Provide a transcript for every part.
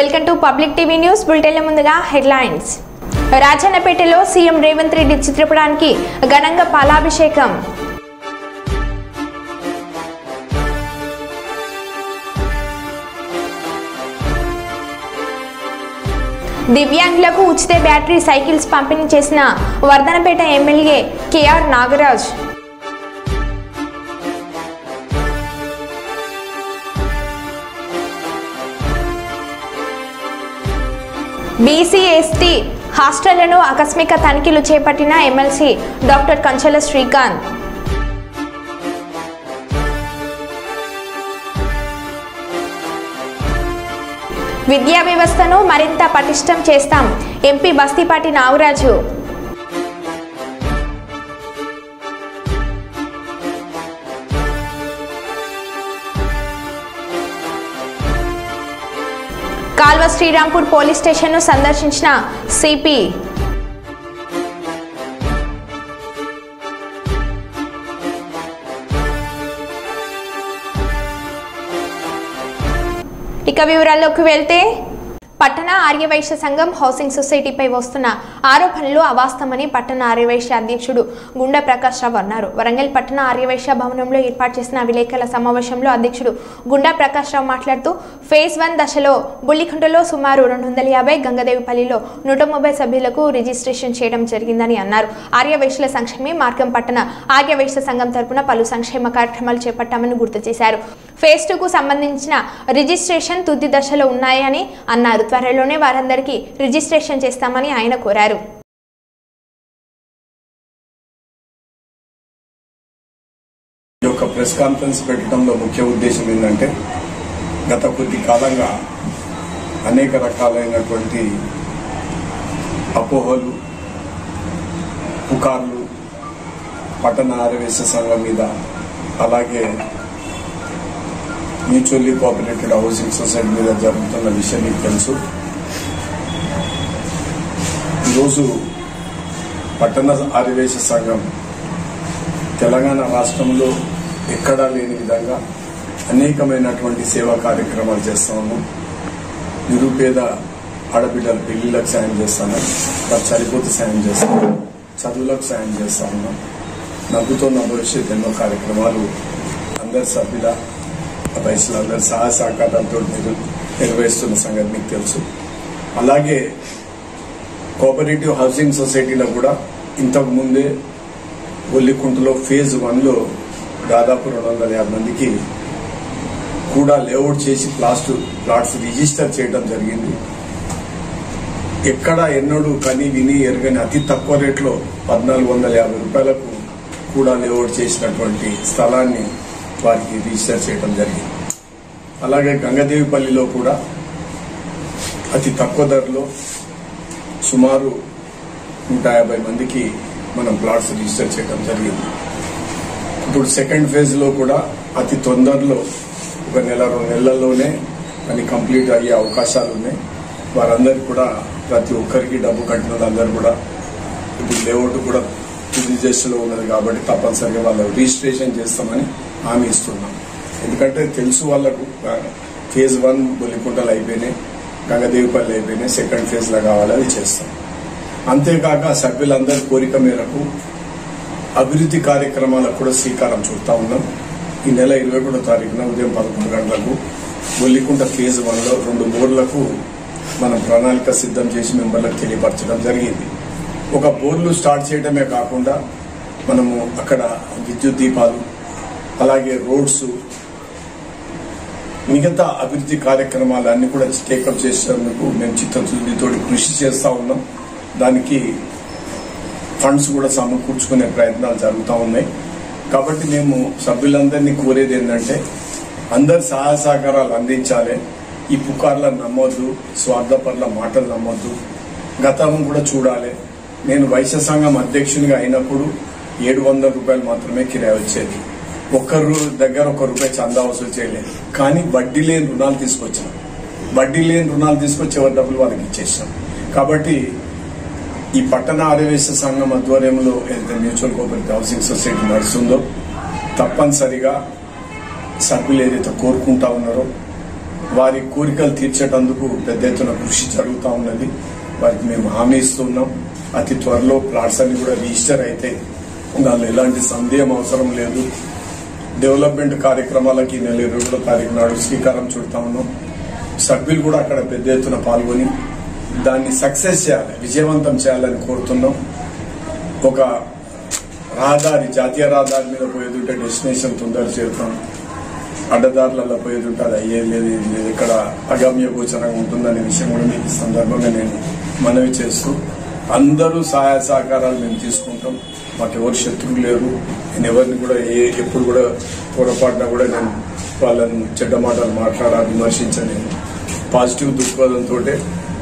Welcome to public TV news bulletin ముందుగా headlines. రాజన్నపేటలో CM Revanth Reddy చిత్రపటానికి ఘనంగా పాలాభిషేకం. దివ్యాంగులకు ఉచిత బ్యాటరీ సైకిల్స్ పంపిణీ చేసిన వర్ధనపేట MLA KR Nagaraj. BC ST హాస్టళ్లను ఆకస్మిక తనిఖీలు చేపట్టిన ఎమ్మెల్సీ డాక్టర్ కంచెల శ్రీకాంత్. విద్యా వ్యవస్థను మరింత పటిష్టం చేస్తాం ఎంపీ బస్తీపాటి నాగరాజు. కాల్వ శ్రీరాంపూర్ పోలీస్ స్టేషన్ను సందర్శించిన సిపి. ఇక వివరాల్లోకి వెళ్తే పట్టణ ఆర్యవైశ్య సంఘం హౌసింగ్ సొసైటీపై వస్తున్న ఆరోపణలు అవాస్తవమని పట్టణ ఆర్యవైశ్య అధ్యక్షుడు గుండా ప్రకాష్ రావు అన్నారు. వరంగల్ పట్టణ ఆర్యవైశ్య భవనంలో ఏర్పాటు చేసిన విలేకరుల సమావేశంలో అధ్యక్షుడు గుండా ప్రకాష్ రావు మాట్లాడుతూ ఫేజ్ 1 దశలో బుల్లికుంటలో సుమారు 250, గంగదేవిపల్లిలో 130 సభ్యులకు రిజిస్ట్రేషన్ చేయడం జరిగిందని అన్నారు. ఆర్యవైశ్యుల సంక్షేమ మార్గం పట్టణ ఆర్యవైశ్య సంఘం తరపున పలు సంక్షేమ కార్యక్రమాలు చేపట్టామని గుర్తు చేశారు. ఫేజ్ 2కు సంబంధించిన రిజిస్ట్రేషన్ తుది దశలో ఉన్నాయని అన్నారు. త్వరలోనే వారందరికీ రిజిస్ట్రేషన్ చేస్తామని ఆయన కోరారు. ప్రెస్ కాన్ఫరెన్స్ పెట్టడంలో ముఖ్య ఉద్దేశం ఏంటంటే గత కొద్ది కాలంగా అనేక రకాలైనటువంటి అపోహలు, పుకార్లు పట్టణ ఆర్యవైశ్య సంఘం మీద, అలాగే మ్యూచువల్లీ కోఆపరేటెడ్ హౌసింగ్ సొసైటీ మీద జరుగుతున్న విషయం మీకు తెలుసు. ఈరోజు పట్టణ ఆర్యవైశ్య సంఘం తెలంగాణ రాష్ట్రంలో ఎక్కడా లేని విధంగా అనేకమైనటువంటి సేవా కార్యక్రమాలు చేస్తా ఉన్నాం. నిరుపేద ఆడబిడ్డల పెళ్లిలకు సాయం చేస్తాను, వారు చనిపోతే సాయం చేస్తాను, చదువులకు సాయం చేస్తా ఉన్నాం. నవ్వుతో నా భవిష్యత్ ఎన్నో కార్యక్రమాలు అందరి సభ్యుల వయసులందరూ సహాయ సహకారాలతో నిర్వహిస్తున్న సంగతి మీకు తెలుసు. అలాగే కోఆపరేటివ్ హౌసింగ్ సొసైటీలో కూడా ఇంతకు ముందే ఒల్లికుంటలో ఫేజ్ 1లో దాదాపు 250 మందికి కూడా లేఅవుట్ చేసి ప్లాట్స్ రిజిస్టర్ చేయడం జరిగింది. ఎక్కడ ఎన్నడూ కని విని ఎరగని అతి తక్కువ రేట్లో 1450 రూపాయలకు కూడా లేఅవుట్ చేసినటువంటి స్థలాన్ని వారికి రిజిస్టర్ చేయడం జరిగింది. అలాగే గంగదేవిపల్లిలో కూడా అతి తక్కువ ధరలో సుమారు 150 మందికి మనం ప్లాట్స్ రిజిస్టర్ చేయడం జరిగింది. ఇప్పుడు సెకండ్ ఫేజ్ లో కూడా అతి తొందరలో 1 నెల 2 నెలల్లోనే పని కంప్లీట్ అయ్యే అవకాశాలు ఉన్నాయి. వారందరికీ కూడా ప్రతి ఒక్కరికి డబ్బు కట్టిన వాళ్ళందరూ కూడా ఇప్పుడు లేఅవుట్ కూడా తుది దశలో ఉన్నది కాబట్టి తప్పనిసరిగా వాళ్ళు రిజిస్ట్రేషన్ చేస్తామని హామీ ఇస్తున్నాం. ఎందుకంటే తెలుసు వాళ్ళకు ఫేజ్ 1 బొల్లికుంటలు అయిపోయినాయి, గంగదేవిపల్లి అయిపోయినాయి, సెకండ్ ఫేజ్ లో కావాలి, అది చేస్తాం. అంతేకాక సభ్యులందరి కోరిక మేరకు అభివృద్ధి కార్యక్రమాలకు కూడా శ్రీకారం చుడతా ఉన్నాం. ఈ నెల 21వ తారీఖున ఉదయం 11 గంటలకు బొల్లికుంట ఫేజ్ 1లో 2 బోర్లకు మనం ప్రణాళిక సిద్ధం చేసి మెంబర్లకు తెలియపరచడం జరిగింది. ఒక బోర్లు స్టార్ట్ చేయడమే కాకుండా మనము అక్కడ విద్యుత్ దీపాలు, అలాగే రోడ్స్, మిగతా అభివృద్ధి కార్యక్రమాలన్నీ కూడా టేకప్ చేసేందుకు మేము చిత్తశుద్ధితో కృషి చేస్తా ఉన్నాం. దానికి ఫండ్స్ కూడా సమకూర్చుకునే ప్రయత్నాలు జరుగుతూ ఉన్నాయి. కాబట్టి మేము సభ్యులందరినీ కోరేది ఏంటంటే అందరు సహాయ సహకారాలు అందించాలి. ఈ పుకార్లను నమ్మొద్దు, స్వార్థపరుల మాటలు నమ్మొద్దు. గతం కూడా చూడాలి. నేను వైశ్య సంఘం అధ్యక్షునిగా అయినప్పుడు 700 రూపాయలు మాత్రమే కిరాయి వచ్చేది. ఒక్కరు దగ్గర 1 రూపాయి చందా వసూలు చేయలేదు. కానీ వడ్డీ లేని రుణాలు తీసుకొచ్చాం. వడ్డీ లేని రుణాలు తీసుకొచ్చి ఎవరి డబ్బులు వాళ్ళకి ఇచ్చేసాం. కాబట్టి ఈ పట్టణ ఆర్యవైశ్య సంఘం ఆధ్వర్యంలో ఏదైతే మ్యూచువల్ కోఆపరేటివ్ హౌసింగ్ సొసైటీ నడుస్తుందో తప్పనిసరిగా సభ్యులు ఏదైతే కోరుకుంటా ఉన్నారో వారి కోరికలు తీర్చేటందుకు పెద్ద ఎత్తున కృషి జరుగుతూ ఉన్నది. వారికి మేము హామీ ఇస్తున్నాం. అతి త్వరలో ప్లాట్స్ అన్ని కూడా రిజిస్టర్ అయితే దానిలో ఎలాంటి సందేహం అవసరం లేదు. డెవలప్మెంట్ కార్యక్రమాలకి నెల 20వ తారీఖు నాడు శ్రీకారం చుడతా ఉన్నాం. సభ్యులు కూడా అక్కడ పెద్ద ఎత్తున పాల్గొని దాన్ని సక్సెస్ చేయాలి, విజయవంతం చేయాలని కోరుతున్నాం. ఒక రహదారి, జాతీయ రహదారి మీద పోయేదుంటే డెస్టినేషన్ తొందర చేరుతాం. అడ్డదారులలో పోయేదుంటే అది అయ్యేది ఇక్కడ అగమ్య గోచరంగా ఉంటుందనే విషయం కూడా మీకు ఈ సందర్భంగా నేను మనవి చేస్తూ, అందరూ సహాయ సహకారాలు మేము తీసుకుంటాం. మాకు ఎవరు శత్రువు లేరు. నేను ఎవరిని కూడా ఎప్పుడు కూడా పొరపాటున కూడా నేను వాళ్ళని చెడ్డ మాటలు మాట్లాడాలి, విమర్శించని పాజిటివ్ దృక్పథంతో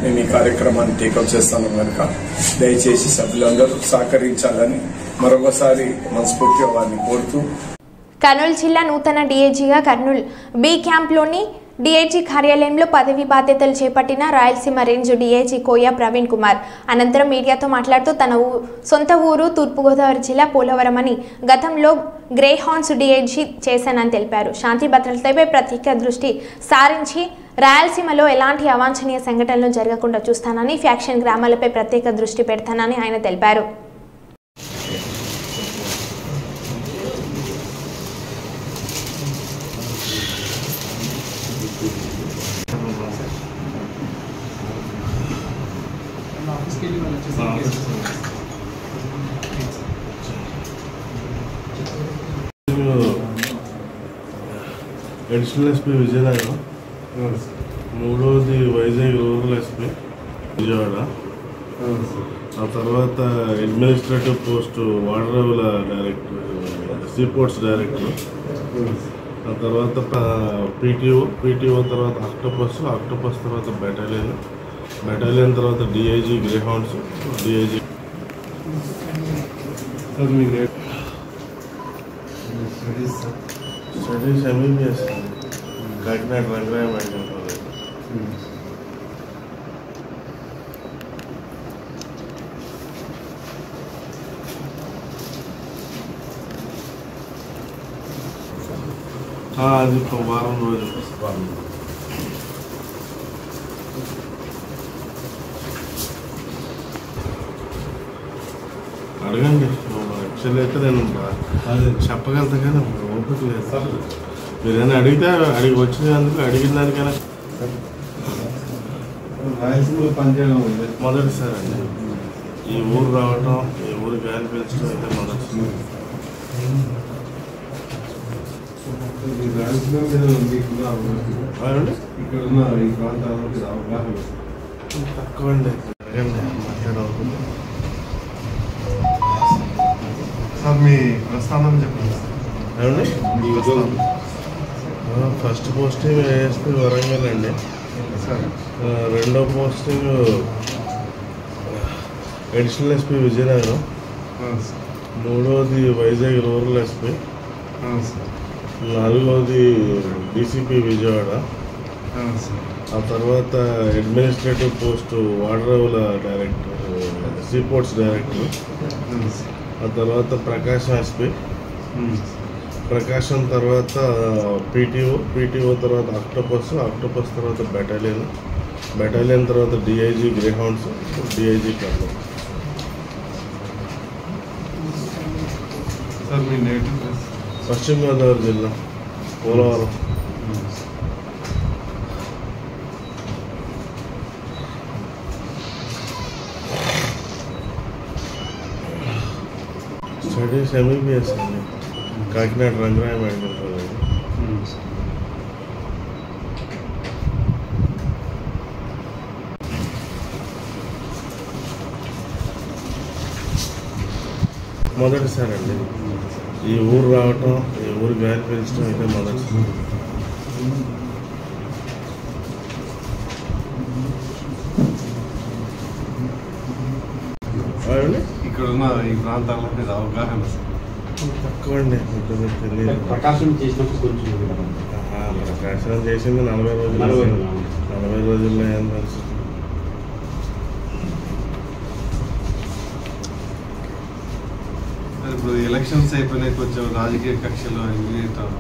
మేము ఈ కార్యక్రమాన్ని టేకప్ చేస్తాను కనుక దయచేసి సభ్యులందరూ సహకరించాలని మరొకసారి మనస్ఫూర్తిగా వారిని కోరుతూ, కర్నూలు జిల్లా నూతన డీఐజీగా కర్నూలు బి క్యాంప్లోని డీఐజీ కార్యాలయంలో పదవి బాధ్యతలు చేపట్టిన రాయలసీమ రేంజ్ డీఐజీ కోయ ప్రవీణ్ కుమార్ అనంతరం మీడియాతో మాట్లాడుతూ తన సొంత ఊరు తూర్పుగోదావరి జిల్లా పోలవరం అని, గతంలో గ్రే హార్న్స్ డీఐజీ చేశానని తెలిపారు. శాంతి భద్రతలపై ప్రత్యేక దృష్టి సారించి రాయలసీమలో ఎలాంటి అవాంఛనీయ సంఘటనలు జరగకుండా చూస్తానని, ఫ్యాక్షన్ గ్రామాలపై ప్రత్యేక దృష్టి పెడతానని ఆయన తెలిపారు. అడిషనల్ ఎస్పీ విజయనగరం, మూడవది వైజాగ్ రూరల్ ఎస్పీ విజయవాడ, ఆ తర్వాత అడ్మినిస్ట్రేటివ్ పోస్టు వాడరేవుల డైరెక్టర్, సీపోర్ట్స్ డైరెక్టర్, ఆ తర్వాత పీటీఓ తర్వాత ఆక్టోపస్ తర్వాత బెటాలియన్ తర్వాత DIG Greyhounds, DIG. Studies MBBS Kakinada Rangaraya medical college. అది వారం రోజులు. అడగండి. యాక్చువల్లీ అయితే నేను చెప్పగలుగుతా కానీ ఓపిక లేదు సార్. మీరైనా అడిగితే వచ్చినందుకు అడిగిన దానికైనా మొదటిసారి అండి ఈ ఊరు రావటం, ఈ ఊరు గాలి పీల్చడం అయితే మొదటిసారి. తక్కువ అండి, మాట్లాడవుతుంది. సార్ మీ ప్రస్థానం చెప్పండి sir. First posting ASP Warangal అండి. రెండో పోస్టింగ్ అడిషనల్ ఎస్పీ విజయనగరం, మూడవది వైజాగ్ రూరల్ ఎస్పీ, నాలుగవది డీసీపీ విజయవాడ, ఆ తర్వాత అడ్మినిస్ట్రేటివ్ పోస్టు వాడరేవుల డైరెక్టర్, సీపోర్ట్స్ డైరెక్టర్, ఆ తర్వాత ప్రకాశం ఎస్పీ, ప్రకాశం తర్వాత పీటీఓ తర్వాత ఆక్టోపస్ తర్వాత బెటాలియన్ తర్వాత DIG Greyhounds, DIG Kurnool. Sir మీ నేటివ్ పశ్చిమ గోదావరి జిల్లా పోలవరం. స్టడీస్ ఎంబీబీఎస్ అండి, కాకినాడ రంగరాయ మెడికల్ కాలేజ్. మొదటిసారి అండి ఈ ఊరు రావటం, ఈ ఊరు గాలి పీల్చడం అయితే మొదటిసారి. ఇక్కడున్న ఈ ప్రాంతాల మీద అవగాహన తక్కువ అండి, తెలియదు. ప్రకాశం చేసినప్పుడు కొంచెం ప్రకాశనం చేసింది 40 రోజుల్లో ఏం తెలుసు. సార్ ఇప్పుడు ఎలక్షన్స్ అయిపోయినాయి, కొంచెం రాజకీయ కక్షలు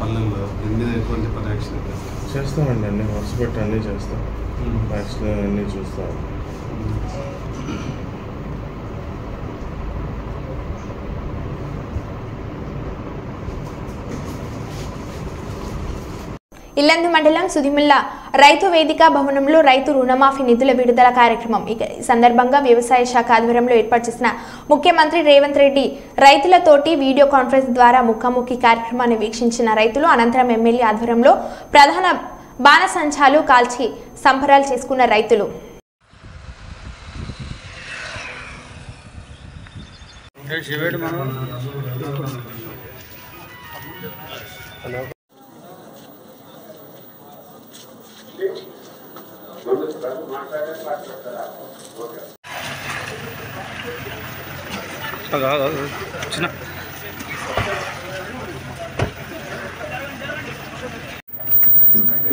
పల్లెల్లో ఎన్ని ఎటువంటి పర్యవేక్షణ చేస్తామండి, అన్ని వరుస పెట్టి అన్నీ చేస్తాం, వ్యాక్సిన్ అన్నీ చూస్తాం. ఇల్లందు మండలం సుదిముల్ల రైతు వేదిక భవనంలో రైతు రుణమాఫీ నిధుల విడుదల కార్యక్రమం. ఈ సందర్భంగా వ్యవసాయ శాఖ ఆధ్వర్యంలో ఏర్పాటు చేసిన ముఖ్యమంత్రి రేవంత్ రెడ్డి రైతులతోటి వీడియో కాన్ఫరెన్స్ ద్వారా ముఖాముఖి కార్యక్రమాన్ని వీక్షించిన రైతులు అనంతరం ఎమ్మెల్యే ఆధ్వర్యంలో ప్రధాన బాణసంచాలు కాల్చి సంబరాలు చేసుకున్న రైతులు.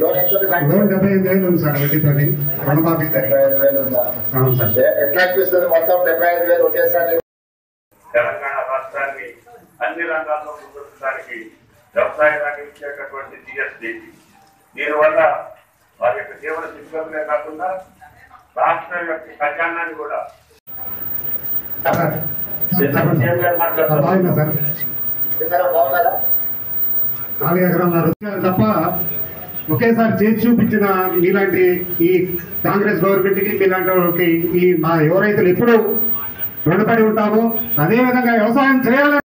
లోన్ 75,000 ఉంది సార్, వడ్డీతోని రుణమాఫీ 75,000 ఉందా? అవును సార్. ఎట్లా అనిపిస్తుంది మొత్తం 75,000 ఒకేసారి? తెలంగాణ రాష్ట్రాన్ని అన్ని రంగాల్లో ముందుకు వ్యవసాయాన్ని ఇచ్చేటటువంటి జిఎస్డి, దీనివల్ల వారి యొక్క జీవన స్థితిగతులే కాకుండా రాష్ట్ర యొక్క ఖజానాన్ని కూడా బాగున్నారా? 4 ఎకరాలు తప్ప ఒకేసారి చేసి చూపించిన మీలాంటి ఈ కాంగ్రెస్ గవర్నమెంట్కి, మీలాంటి వాళ్ళకి ఈ మా యువ రైతులు ఎప్పుడు రుణపడి ఉంటాము. అదేవిధంగా వ్యవసాయం చేయాలి.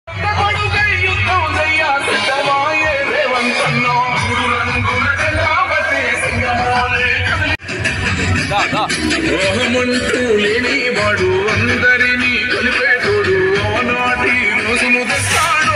లేనివాడు అందరినీ కలిపేటోడు అవనాటి రోజును తెస్తాడు.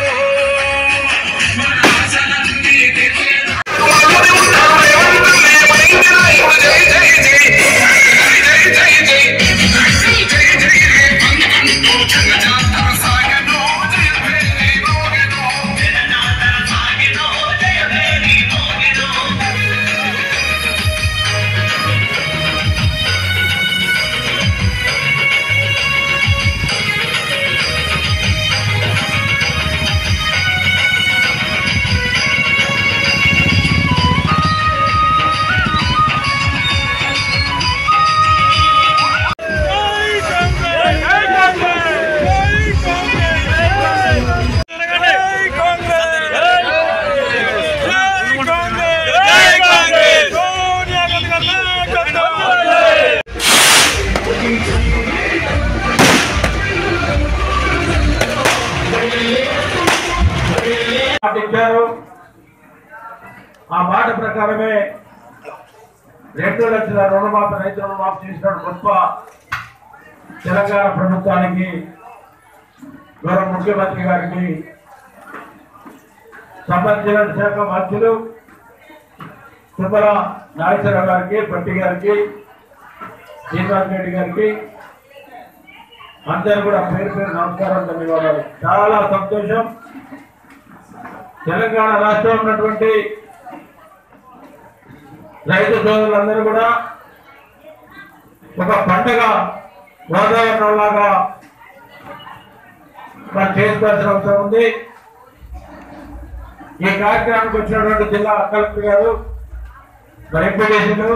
ఆ మాట ప్రకారమే 2 లక్షల రుణమాఫీ, రైతు రుణమాఫీ చేసిన గొప్ప తెలంగాణ ప్రభుత్వానికి, గౌరవ ముఖ్యమంత్రి గారికి, సంబంధించిన శాఖ మంత్రులు తుమ్మల నాగేశ్వరరావు గారికి, పట్టి గారికి, శ్రీనివాస్ రెడ్డి గారికి అందరూ కూడా పేరు పేరు నమస్కారం, ధన్యవాదాలు. చాలా సంతోషం. తెలంగాణ రాష్ట్రంలో ఉన్నటువంటి రైతు సోదరులందరూ కూడా ఒక పండుగ వాతావరణంలాగా మనం చేసుకోవాల్సిన అవసరం ఉంది. ఈ కార్యక్రమానికి వచ్చినటువంటి జిల్లా కలెక్టర్ గారు, ఎంపీడీసీలు,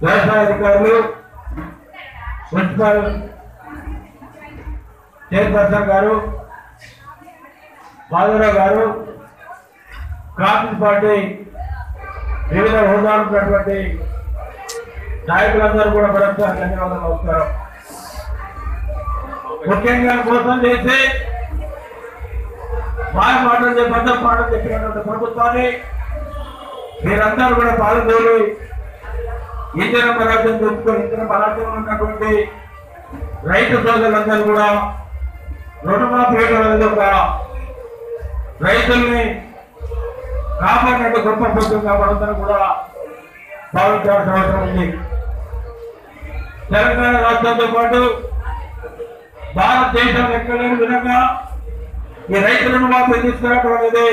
వ్యవసాయ అధికారులు, మున్సిపల్ చైర్పర్సన్ గారు, మాధవరావు గారు, కాంగ్రెస్ పార్టీ వివిధ హోదాలు ఉన్నటువంటి నాయకులందరూ కూడా మరొకసారి ధన్యవాదాలు, నమస్కారం. ముఖ్యంగా మోసం చేసి మాయ మాటలు చెప్పండి, మాటలు చెప్పినటువంటి ప్రభుత్వాన్ని మీరందరూ కూడా పాల్గొని ఇంధన పరాజయం తెచ్చుకొని ఇంధన పరాజయంలో ఉన్నటువంటి రైతు సోదరులందరూ కూడా రుణమాఫీ అనేది ఒక రైతుల్ని కాపాడినట్టు గొప్ప ప్రభుత్వం కాపాడుతుందని కూడా భావించాల్సిన అవసరం ఉంది. తెలంగాణ రాష్ట్రంతో పాటు భారతదేశం ఎక్కలేని విధంగా ఈ రైతు రుణమాఫీ తీసుకురావడం అనేది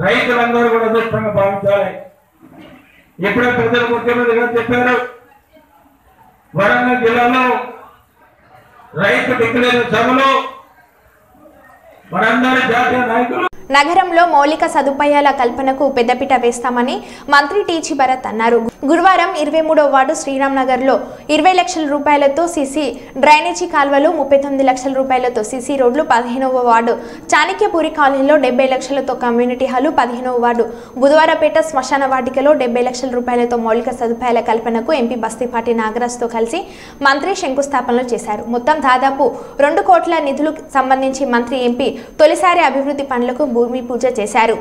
రైతులందరూ కూడా అదృష్టంగా భావించాలి. ఇప్పుడే ప్రజలు ముఖ్యమంత్రి గారు చెప్పారు, వరంగల్ జిల్లాలో రైతు డిక్లేర్ సభలో మనందరి జాతీయ నాయకులు నగరంలో మౌలిక సదుపాయాల కల్పనకు పెద్దపీట వేస్తామని మంత్రి టీజీ భరత్ అన్నారు. గురువారం 23వ వార్డు శ్రీరామ్ నగర్ లో 20 లక్షల రూపాయలతో సీసీ డ్రైనేజీ కాల్వలు, 39 లక్షల రూపాయలతో సీసీ రోడ్లు, 15వ వార్డు చాణక్యపురి కాలనీలో 70 లక్షలతో కమ్యూనిటీ హాలు, 15వ వార్డు బుధవారపేట శ్మశాన వాటికలో 70 లక్షల రూపాయలతో మౌలిక సదుపాయాల కల్పనకు ఎంపీ బస్తిపాటి నాగరాజ్ తో కలిసి మంత్రి శంకుస్థాపనలు చేశారు. మొత్తం దాదాపు 2 కోట్ల నిధులకు సంబంధించి మంత్రి ఎంపీ తొలిసారి అభివృద్ధి పనులకు భూమి పూజ చేశారు.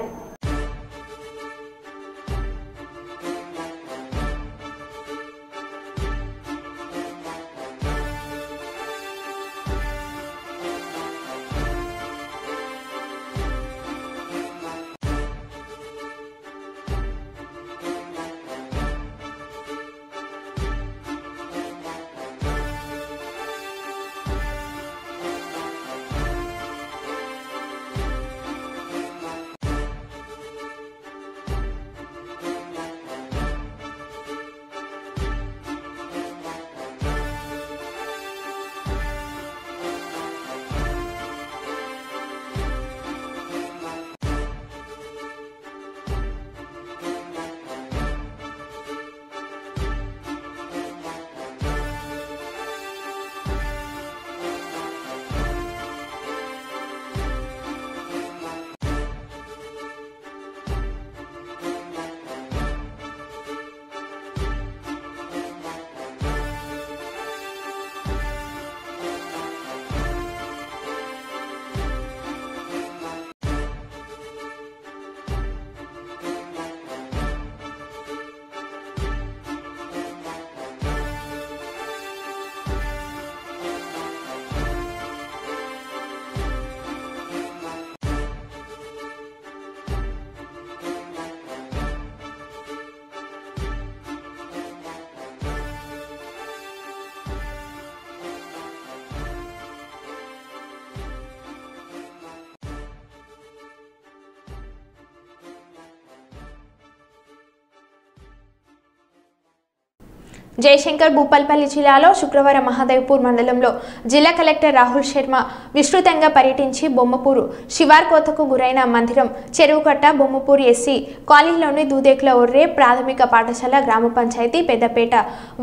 జయశంకర్ భూపాల్పల్లి జిల్లాలో శుక్రవారం మహాదేవ్పూర్ మండలంలో జిల్లా కలెక్టర్ రాహుల్ శర్మ విస్తృతంగా పర్యటించి బొమ్మపూరు శివార్ కోతకు గురైన మందిరం, చెరువుకట్ట, బొమ్మపూరు ఎస్సీ కాలనీలోని దూదేకుల ఒర్రే ప్రాథమిక పాఠశాల, గ్రామ పంచాయతీ, పెద్దపేట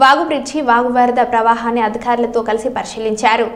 వాగు బ్రిడ్జి, వాగు వరద ప్రవాహాన్ని అధికారులతో కలిసి పరిశీలించారు.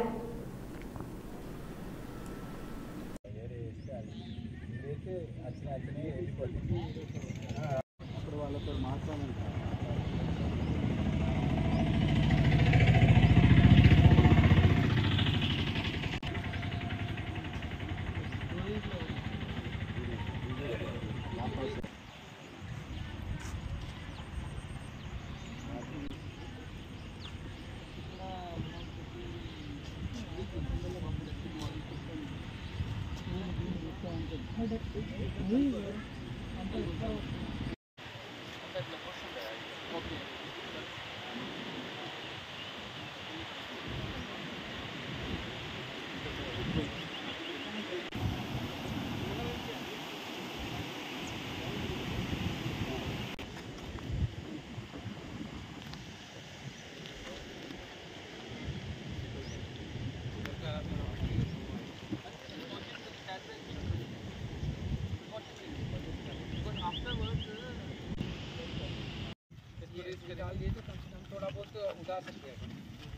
डाल दिए तो कम से कम थोड़ा बहुत उगा सकते हैं,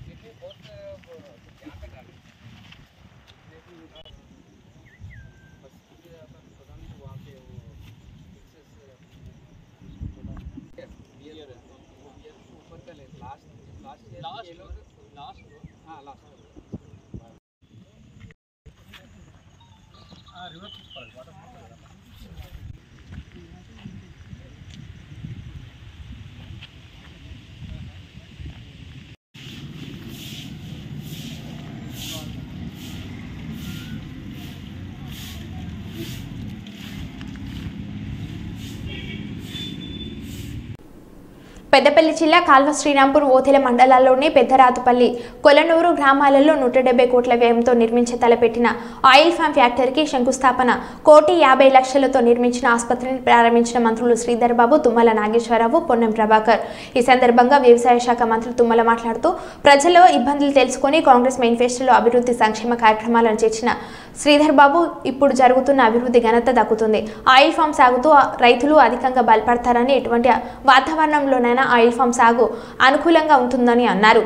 क्योंकि बहुत ध्यान में डालें बस पता नहीं वहाँ पे वो बियर ऊपर का ले लास्ट हाँ लास्ट रिवर्स పెద్దపల్లి జిల్లా కాల్వ శ్రీరాంపూర్ ఓతెల మండలాల్లోని పెద్దరాతుపల్లి కొలనూరు గ్రామాలలో 170 కోట్ల వ్యయంతో నిర్మించ తలపెట్టిన ఆయిల్ ఫామ్ ఫ్యాక్టరీకి శంకుస్థాపన, 1,50,00,000తో నిర్మించిన ఆసుపత్రిని ప్రారంభించిన మంత్రులు శ్రీధర్ బాబు, తుమ్మల నాగేశ్వరరావు, పొన్నం ప్రభాకర్. ఈ సందర్భంగా వ్యవసాయ శాఖ మంత్రి తుమ్మల మాట్లాడుతూ ప్రజల ఇబ్బందులు తెలుసుకుని కాంగ్రెస్ మేనిఫెస్టోలో అభివృద్ధి సంక్షేమ కార్యక్రమాలను చేర్చిన శ్రీధర్ బాబు ఇప్పుడు జరుగుతున్న అభివృద్ధి ఘనత దక్కుతుంది. ఆయిల్ ఫామ్ సాగుతూ రైతులు అధికంగా బలపడతారని, ఎటువంటి వాతావరణంలోనైనా ఆయిల్ ఫామ్ సాగు అనుకూలంగా ఉంటుందని అన్నారు.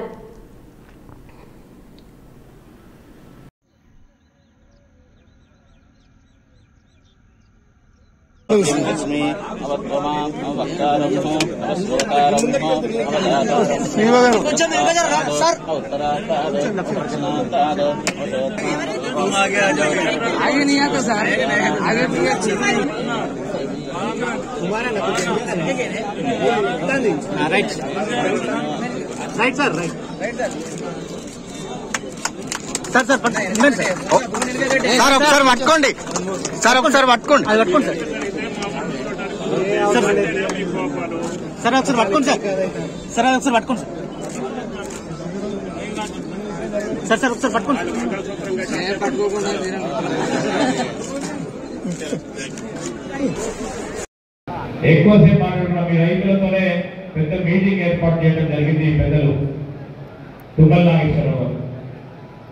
आगे नहीं आता सर, आगे right right sir, right sir sir sir ఒకసారి పట్టుకోండి సార్, ఒకసారి పట్టుకోండి, అది పట్టుకోండి సార్, సార్ ఒకసారి పట్టుకోండి సార్, సార్ ఒకసారి పట్టుకోండి సార్, సార్ ఒకసారి పట్టుకోండి, పట్టుకోకుండా ఎక్కువసేపు మాట్లాడుతున్న మీ రైతులతోనే పెద్ద మీటింగ్ ఏర్పాటు చేయడం జరిగింది. పెద్దలు తుమ్మల నాగేశ్వరరావు గారు,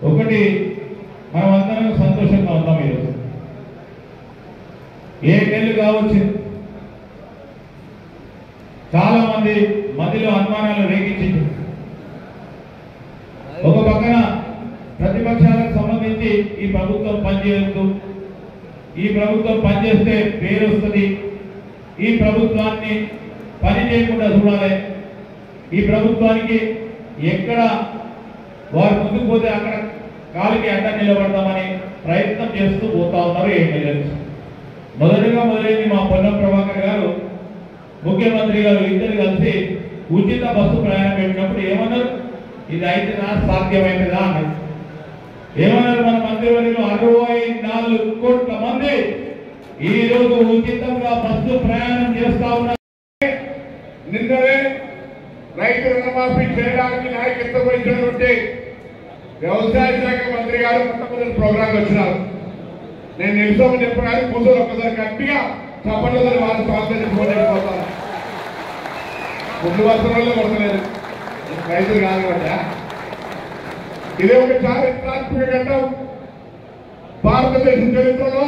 ఒకటి మనం అందరం సంతోషంగా ఉన్నాం. ఈరోజు 7 నెలలు కావచ్చు, చాలా మంది మధ్యలో అనుమానాలు రేగించారు. ఒక పక్కన ప్రతిపక్షాలకు సంబంధించి ఈ ప్రభుత్వం పనిచేయదు, ఈ ప్రభుత్వం పనిచేస్తే పేరు వస్తుంది, ఈ ప్రభుత్వాన్ని పని చేయకుండా చూడాలి, ఈ ప్రభుత్వానికి ఎక్కడ వారు ముందుకు పోతే అక్కడ కాలికి అడ్డ నిలబడతామని ప్రయత్నం చేస్తూ పోతా ఉన్నారు. 7 నెలలు మొదటిగా మొదలైంది మా పొన్నం ప్రభాకర్ గారు, ముఖ్యమంత్రి గారు ఇద్దరు కలిసి ఉచిత బస్సు ప్రయాణం పెట్టినప్పుడు ఏమన్నారు, ఇది అయితే నా సాధ్యమైనదా అన్నారు. ఏమన్నారు మన మంత్రివర్యులు, 64 కోట్ల మంది ఈ రోజు ఉచితంగా బస్సు ప్రయాణం చేస్తా ఉన్నారు. నిన్ననే రైతు రుణమాఫీ చేయడానికి నాయకత్వం వహించినటువంటి వ్యవసాయ శాఖ మంత్రి గారు మొట్టమొదటి ప్రోగ్రాంకి వచ్చినారు. నేను నిమిషం చెప్పగానే కూర్చొని ఒక్కసారి గట్టిగా చప్పట్లతో వారి స్వాగతం చెప్పుకోలేకపోతాను. ముందు వరుసలో కొడతలేదు, రైతులు కాదు కదా. ఇదే ఒక చారిత్రాత్మక ఘట్టం. భారతదేశ చరిత్రలో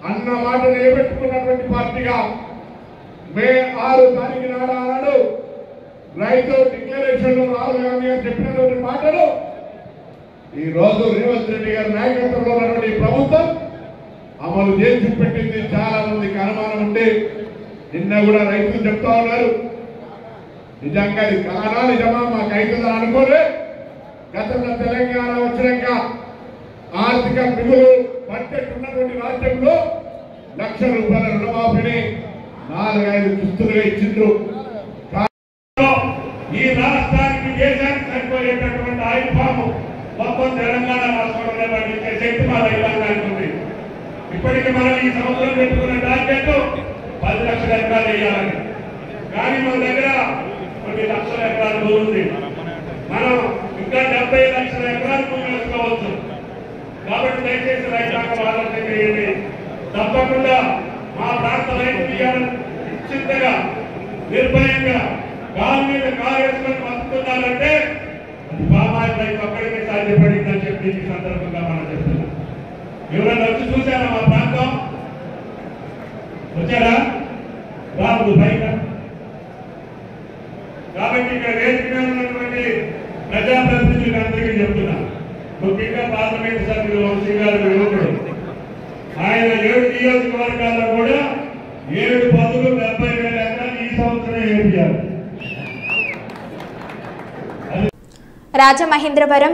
అన్న మాట నిలబెట్టుకున్నటువంటి పార్టీగా మే 6 తారీఖు నాడు రైతు డిక్లరేషన్ లో రాహుల్ గాంధీ గారు చెప్పినటువంటి మాటలు ఈ రోజు రేవంత్ రెడ్డి గారి నాయకత్వంలో ఉన్నటువంటి ప్రభుత్వం అమలు చేసి పెట్టింది. చాలా మందికి అనుమానం ఉంటే నిన్న కూడా రైతులు చెప్తా ఉన్నారు, నిజంగా ఇది కాదా నిజమా మాకు అవుతుందని అనుకోలే. గతంలో తెలంగాణ వచ్చినాక ఆర్థిక మిగులు బడ్జెట్ ఉన్నటువంటి రాష్ట్రంలో ₹1,00,000 రుణమాఫీని 4-5 కిస్తులుగా ఇచ్చిండ్రు. ఈ రాష్ట్రానికి దేశానికి సరిపోయేటటువంటి ఆయిల్ ఫామ్ మొత్తం తెలంగాణ రాష్ట్రంలో పండించే శక్తి మా రైతాంగానికి ఉంది. ఇప్పటికీ మనం ఈ సంవత్సరం పెట్టుకున్న టార్గెట్ 10 లక్షల ఎకరాలు వేయాలని, కానీ మన దగ్గర కొన్ని లక్షల ఎకరాల భూమి ఉంది. మనం ఇంకా 70 లక్షల ఎకరాల భూమి వేసుకోవచ్చు. కాబట్టి దయచేసి రైతాంగం ఆలోచన చేయండి. తప్పకుండా మా ప్రాంత రైతులు నిశ్చింతగా నిర్భయంగా కాలు మీద కాలు వేసుకొని బతుకుతున్నారంటే పామాయిల్ రైతు అక్కడికే సాధ్యపడిందని చెప్పి ఈ సందర్భంగా మనం చెప్తున్నాం. ఎవరైనా వచ్చి చూసారా మా ప్రాంతం? వచ్చారా? రాదు బయట. కాబట్టి ఇక్కడ వేదిక ఉన్నటువంటి ప్రజాప్రతినిధులకు అందరికీ చెప్తున్నా, ముఖ్యంగా పార్లమెంట్ సభ్యులు వంశీ గారు యువకుడు, ఆయన 7 నియోజకవర్గాల్లో కూడా 7 పదులు 70,000 ఎకరాలు ఈ సంవత్సరం ఏర్పారు. రాజమహేంద్రవరం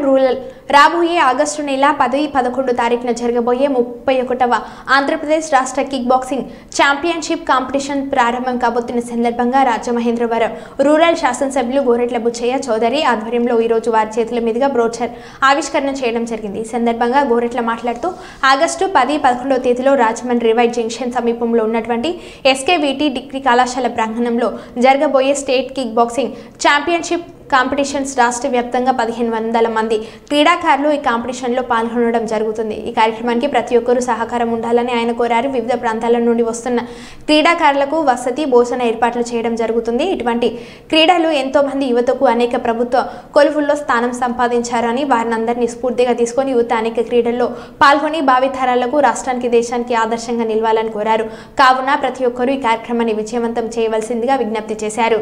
రాబోయే ఆగస్టు నెల 10-11 తారీఖున జరగబోయే 31వ ఆంధ్రప్రదేశ్ రాష్ట్ర కిక్ బాక్సింగ్ ఛాంపియన్షిప్ కాంపిటీషన్ ప్రారంభం కాబోతున్న సందర్భంగా రాజమహేంద్రవరం రూరల్ శాసనసభ్యులు గోరెట్ల బుచ్చయ్య చౌదరి ఆధ్వర్యంలో ఈ రోజు వారి చేతుల మీదుగా బ్రోచర్ ఆవిష్కరణ చేయడం జరిగింది. ఈ సందర్భంగా గోరెట్ల మాట్లాడుతూ ఆగస్టు 10-11 తేదీలో రాజమండ్రి రివైట్ జంక్షన్ సమీపంలో ఉన్నటువంటి ఎస్కేవిటి డిగ్రీ కళాశాల ప్రాంగణంలో జరగబోయే state kick boxing championship competitions రాష్ట్ర వ్యాప్తంగా 1500 మంది క్రీడాకారులు ఈ కాంపిటీషన్లో పాల్గొనడం జరుగుతుంది. ఈ కార్యక్రమానికి ప్రతి ఒక్కరూ సహకారం ఉండాలని ఆయన కోరారు. వివిధ ప్రాంతాల నుండి వస్తున్న క్రీడాకారులకు వసతి భోజన ఏర్పాట్లు చేయడం జరుగుతుంది. ఇటువంటి క్రీడలు ఎంతో మంది యువతకు అనేక ప్రభుత్వ కొలువుల్లో స్థానం సంపాదించారని వారిని అందరినీ స్ఫూర్తిగా తీసుకొని యువత అనేక క్రీడల్లో పాల్గొని భావితరాలకు రాష్ట్రానికి దేశానికి ఆదర్శంగా నిలవాలని కోరారు. కావున ప్రతి ఒక్కరూ ఈ కార్యక్రమాన్ని విజయవంతం చేయవలసిందిగా విజ్ఞప్తి చేశారు.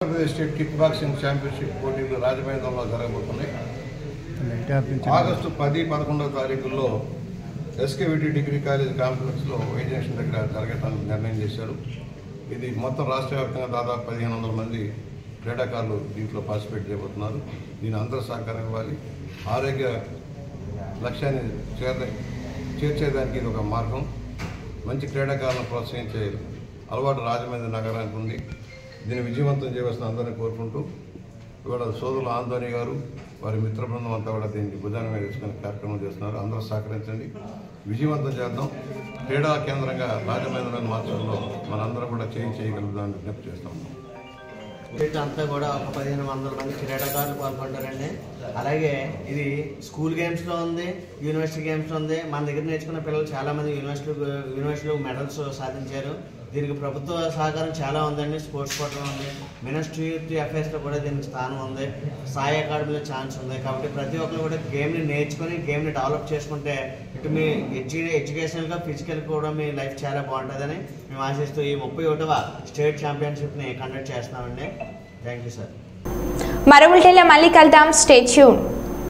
Andhra Pradesh state kick boxing championship పోటీలు రాజమహేంద్రంలో జరగబోతున్నాయి. ఆగస్టు 10-11 తారీఖుల్లో ఎస్కేవిటి డిగ్రీ కాలేజ్ కాంప్లెక్స్లో వైట్ జంక్షన్ దగ్గర జరగటానికి నిర్ణయం చేశారు. ఇది మొత్తం రాష్ట్ర వ్యాప్తంగా దాదాపు 1500 మంది క్రీడాకారులు దీంట్లో పార్టిసిపేట్ చేయబోతున్నారు. దీని అందరూ సహకారం ఇవ్వాలి. ఆరోగ్య లక్ష్యాన్ని చేర్చేదానికి ఇది ఒక మార్గం. మంచి క్రీడాకారులను ప్రోత్సహించే అలవాటు రాజమండ్రి నగరానికి ఉంది. దీన్ని విజయవంతం చేయవలసిన అందరినీ కోరుకుంటూ ఇవాళ సోదరులు ఆందోని గారు వారి మిత్ర బృందం అంతా కూడా దీనికి భుజాన మీద తీసుకుని కార్యక్రమం చేస్తున్నారు. అందరూ సహకరించండి, విజయవంతం చేద్దాం. క్రీడా కేంద్రంగా రాజమహేంద్రాన్ని మార్చడంలో మనందరం కూడా చేయగలుగుతామని విజ్ఞప్తి చేస్తాం. అంతా కూడా ఒక 1500 మంది క్రీడాకారులు పాల్గొంటారండి. అలాగే ఇది స్కూల్ గేమ్స్లో ఉంది, యూనివర్సిటీ గేమ్స్లో ఉంది. మన దగ్గర నేర్చుకున్న పిల్లలు చాలామంది యూనివర్సిటీలో మెడల్స్ సాధించారు. దీనికి ప్రభుత్వ సహకారం చాలా ఉందండి. స్పోర్ట్స్ కోటా ఉంది, మినిస్ట్రీ అఫైర్స్లో కూడా దీనికి స్థానం ఉంది, సాయి అకాడమీలో ఛాన్స్ ఉంది. కాబట్టి ప్రతి ఒక్కరు కూడా గేమ్ని నేర్చుకొని గేమ్ని డెవలప్ చేసుకుంటే ఇటు మీ ఎడ్యుకేషనల్గా ఫిజికల్ కూడా మీ లైఫ్ చాలా బాగుంటుందని మేము ఆశిస్తూ ఈ 31వ స్టేట్ ఛాంపియన్షిప్ని కండక్ట్ చేస్తున్నామండి. Thank you sir. మరో బులెటిన్లో మళ్ళీ కలుద్దాం. Stay tune.